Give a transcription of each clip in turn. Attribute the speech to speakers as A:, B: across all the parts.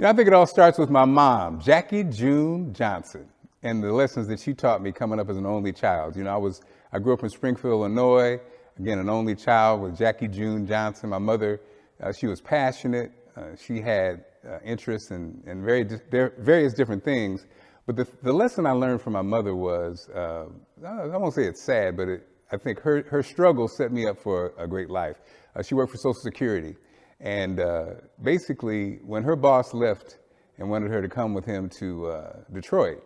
A: I think it all starts with my mom, Jackie June Johnson, and the lessons that she taught me coming up as an only child. I grew up in Springfield, Illinois, again, an only child with Jackie June Johnson. My mother, she was passionate. She had interests in various different things. But the lesson I learned from my mother was, I won't say it's sad, but I think her struggle set me up for a great life. She worked for Social Security. And basically, when her boss left and wanted her to come with him to Detroit,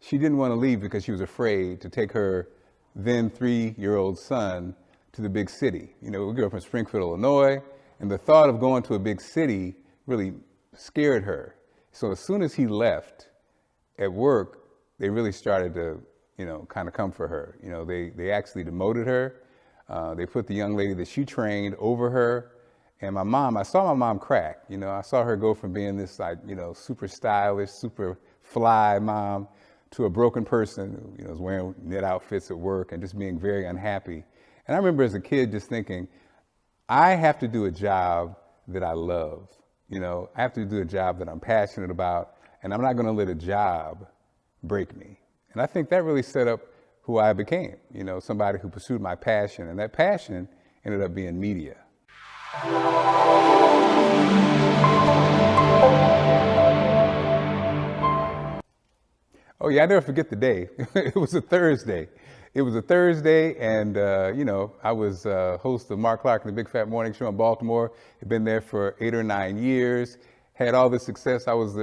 A: she didn't want to leave because she was afraid to take her then 3-year-old son to the big city. We grew up in Springfield, Illinois, and the thought of going to a big city really scared her. So as soon as he left at work, they really started to, kind of come for her. They actually demoted her. They put the young lady that she trained over her. And my mom, I saw my mom crack. I saw her go from being this super stylish, super fly mom to a broken person who, was wearing knit outfits at work and just being very unhappy. And I remember as a kid just thinking, I have to do a job that I love. I have to do a job that I'm passionate about, and I'm not going to let a job break me. And I think that really set up who I became, somebody who pursued my passion. And that passion ended up being media. Oh yeah, I never forget the day. It was a Thursday. And I was host of Marc, Clarke and the Big Fat Morning Show in Baltimore. Had been there for 8 or 9 years. Had all the success. I was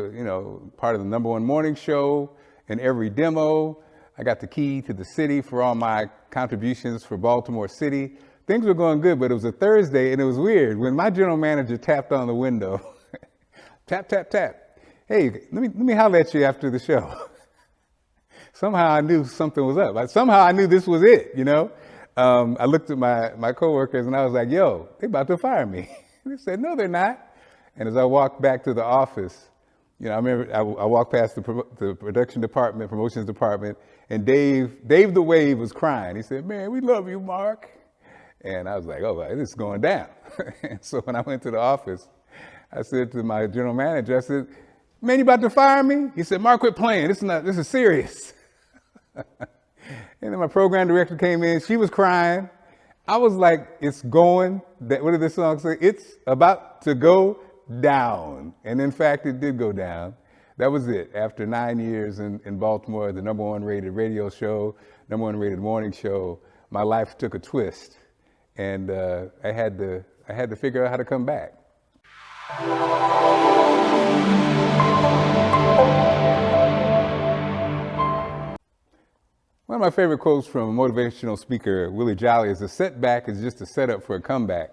A: part of the #1 morning show in every demo. I got the key to the city for all my contributions for Baltimore City. Things were going good, but it was a Thursday, and it was weird. When my general manager tapped on the window, tap, tap, tap, hey, let me holler at you after the show. Somehow I knew something was up. Somehow I knew this was it, I looked at my coworkers, and I was like, yo, they about to fire me. They said, no, they're not. And as I walked back to the office, I remember I walked past the production department, promotions department, and Dave the Wave was crying. He said, man, we love you, Marc. And I was like, oh, this is going down. And so when I went to the office, I said to my general manager, I said, man, you about to fire me? He said, Marc, quit playing. This is serious. And then my program director came in. She was crying. I was like, it's going, what did the song say? It's about to go down. And in fact, it did go down. That was it. After 9 years in Baltimore, the #1 rated radio show, #1 rated morning show, my life took a twist. And I had to figure out how to come back. One of my favorite quotes from a motivational speaker, Willie Jolly, is a setback is just a setup for a comeback.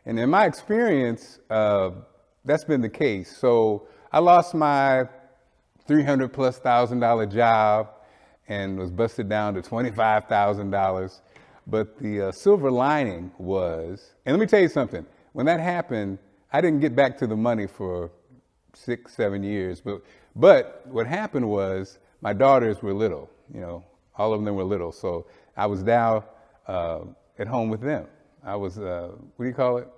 A: And in my experience, that's been the case. So I lost my $300,000+ job and was busted down to $25,000. But the silver lining was, and let me tell you something, when that happened, I didn't get back to the money for 6, 7 years. But what happened was my daughters were little, all of them were little. So I was now at home with them. I was, what do you call it?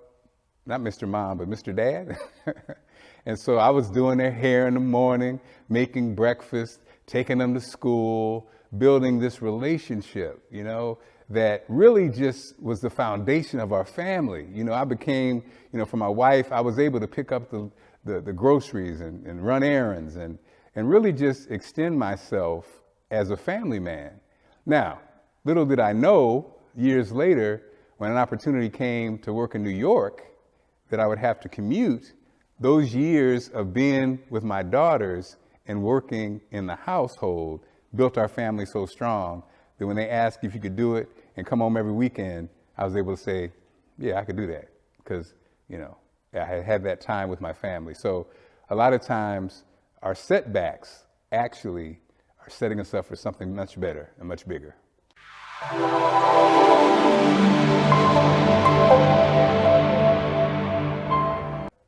A: Not Mr. Mom, but Mr. Dad. And so I was doing their hair in the morning, making breakfast, taking them to school, building this relationship, that really just was the foundation of our family. I became, for my wife, I was able to pick up the groceries and run errands and really just extend myself as a family man. Now, little did I know, years later, when an opportunity came to work in New York, that I would have to commute. Those years of being with my daughters and working in the household built our family so strong that when they asked if you could do it and come home every weekend, I was able to say, yeah, I could do that because, I had that time with my family. So a lot of times our setbacks actually are setting us up for something much better and much bigger.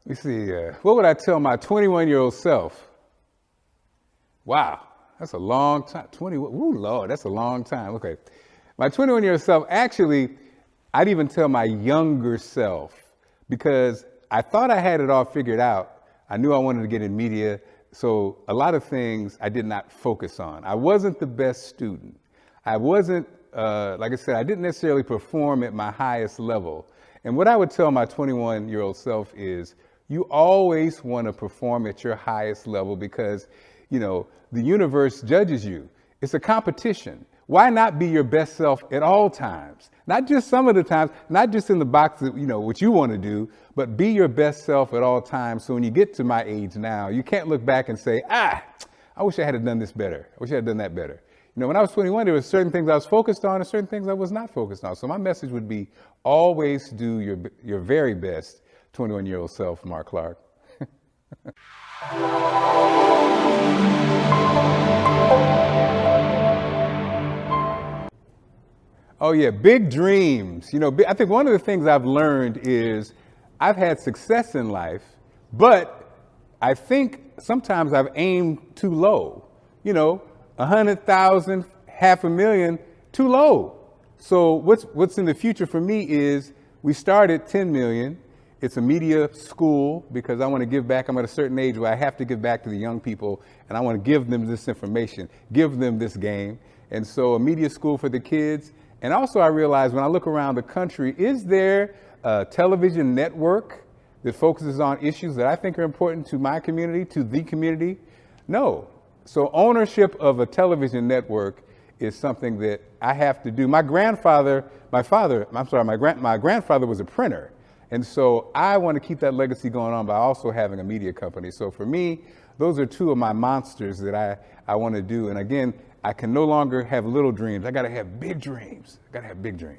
A: Let me see, what would I tell my 21-year-old self? Wow, that's a long time. Ooh, Lord, that's a long time. Okay. My 21-year-old self, actually, I'd even tell my younger self, because I thought I had it all figured out. I knew I wanted to get in media. So a lot of things I did not focus on. I wasn't the best student. I wasn't, like I said, I didn't necessarily perform at my highest level. And what I would tell my 21-year-old self is, you always want to perform at your highest level because, you know, the universe judges you. It's a competition. Why not be your best self at all times? Not just some of the times, not just in the box that, you know, what you want to do, but be your best self at all times. So when you get to my age now, you can't look back and say, I wish I had done this better. I wish I had done that better. You know, when I was 21, there were certain things I was focused on and certain things I was not focused on. So my message would be, always do your very best, 21-year-old self, Marc Clarke. Oh yeah, big dreams. You know, I think one of the things I've learned is I've had success in life, but I think sometimes I've aimed too low. You know, 100,000, 500,000, too low. So what's in the future for me is we started 10 million. It's a media school because I want to give back. I'm at a certain age where I have to give back to the young people, and I want to give them this information, give them this game. And so a media school for the kids. And also I realize when I look around the country, is there a television network that focuses on issues that I think are important to my community, to the community? No. So ownership of a television network is something that I have to do. My grandfather was a printer. And so I want to keep that legacy going on by also having a media company. So for me, those are two of my monsters that I want to do. And again, I can no longer have little dreams. I got to have big dreams. I got to have big dreams.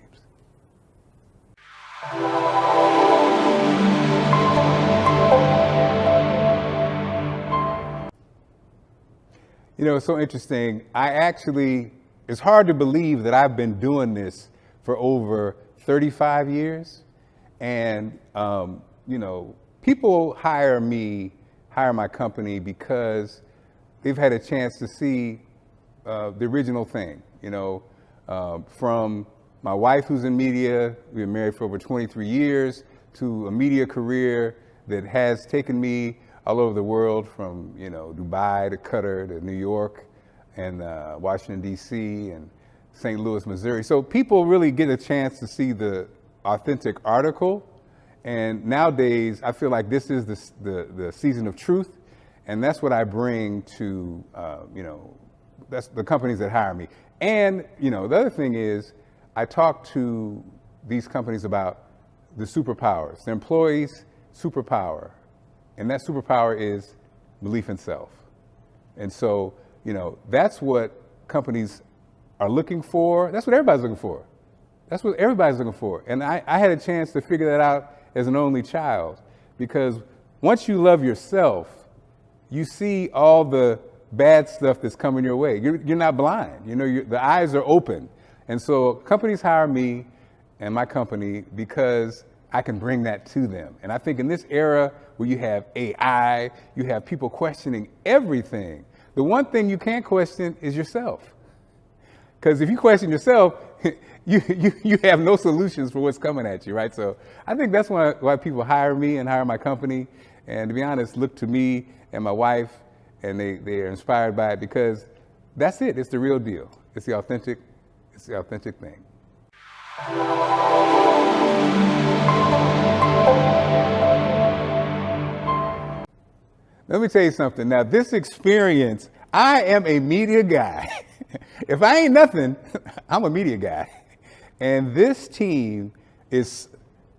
A: You know, it's so interesting. It's hard to believe that I've been doing this for over 35 years. And, you know, people hire my company because they've had a chance to see the original thing, you know, from my wife who's in media. We've been married for over 23 years, to a media career that has taken me all over the world, from, you know, Dubai to Qatar to New York and Washington, D.C. and St. Louis, Missouri. So people really get a chance to see the authentic article. And nowadays, I feel like this is the season of truth. And that's what I bring to, you know, that's the companies that hire me. And, you know, the other thing is, I talk to these companies about the superpowers, the employees' superpower. And that superpower is belief in self. And so, you know, that's what companies are looking for. That's what everybody's looking for. That's what everybody's looking for. And I had a chance to figure that out as an only child, because once you love yourself, you see all the bad stuff that's coming your way. You're not blind. You know, the eyes are open. And so companies hire me and my company because I can bring that to them. And I think in this era where you have AI, you have people questioning everything, the one thing you can't question is yourself. Because if you question yourself, you have no solutions for what's coming at you, right? So I think that's why people hire me and hire my company. And to be honest, look to me and my wife, and they are inspired by it, because that's it. It's the real deal. It's the authentic thing. Let me tell you something. Now, this experience, I am a media guy. If I ain't nothing, I'm a media guy. And this team is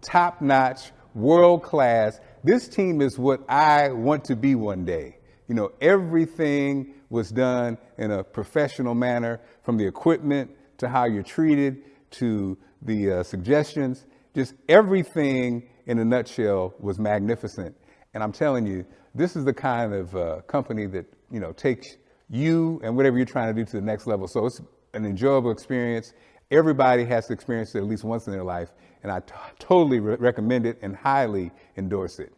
A: top-notch, world-class. This team is what I want to be one day. You know, everything was done in a professional manner, from the equipment to how you're treated to the suggestions. Just everything in a nutshell was magnificent. And I'm telling you, this is the kind of company that, you know, takes you and whatever you're trying to do to the next level. So it's an enjoyable experience. Everybody has to experience it at least once in their life. And I totally recommend it and highly endorse it.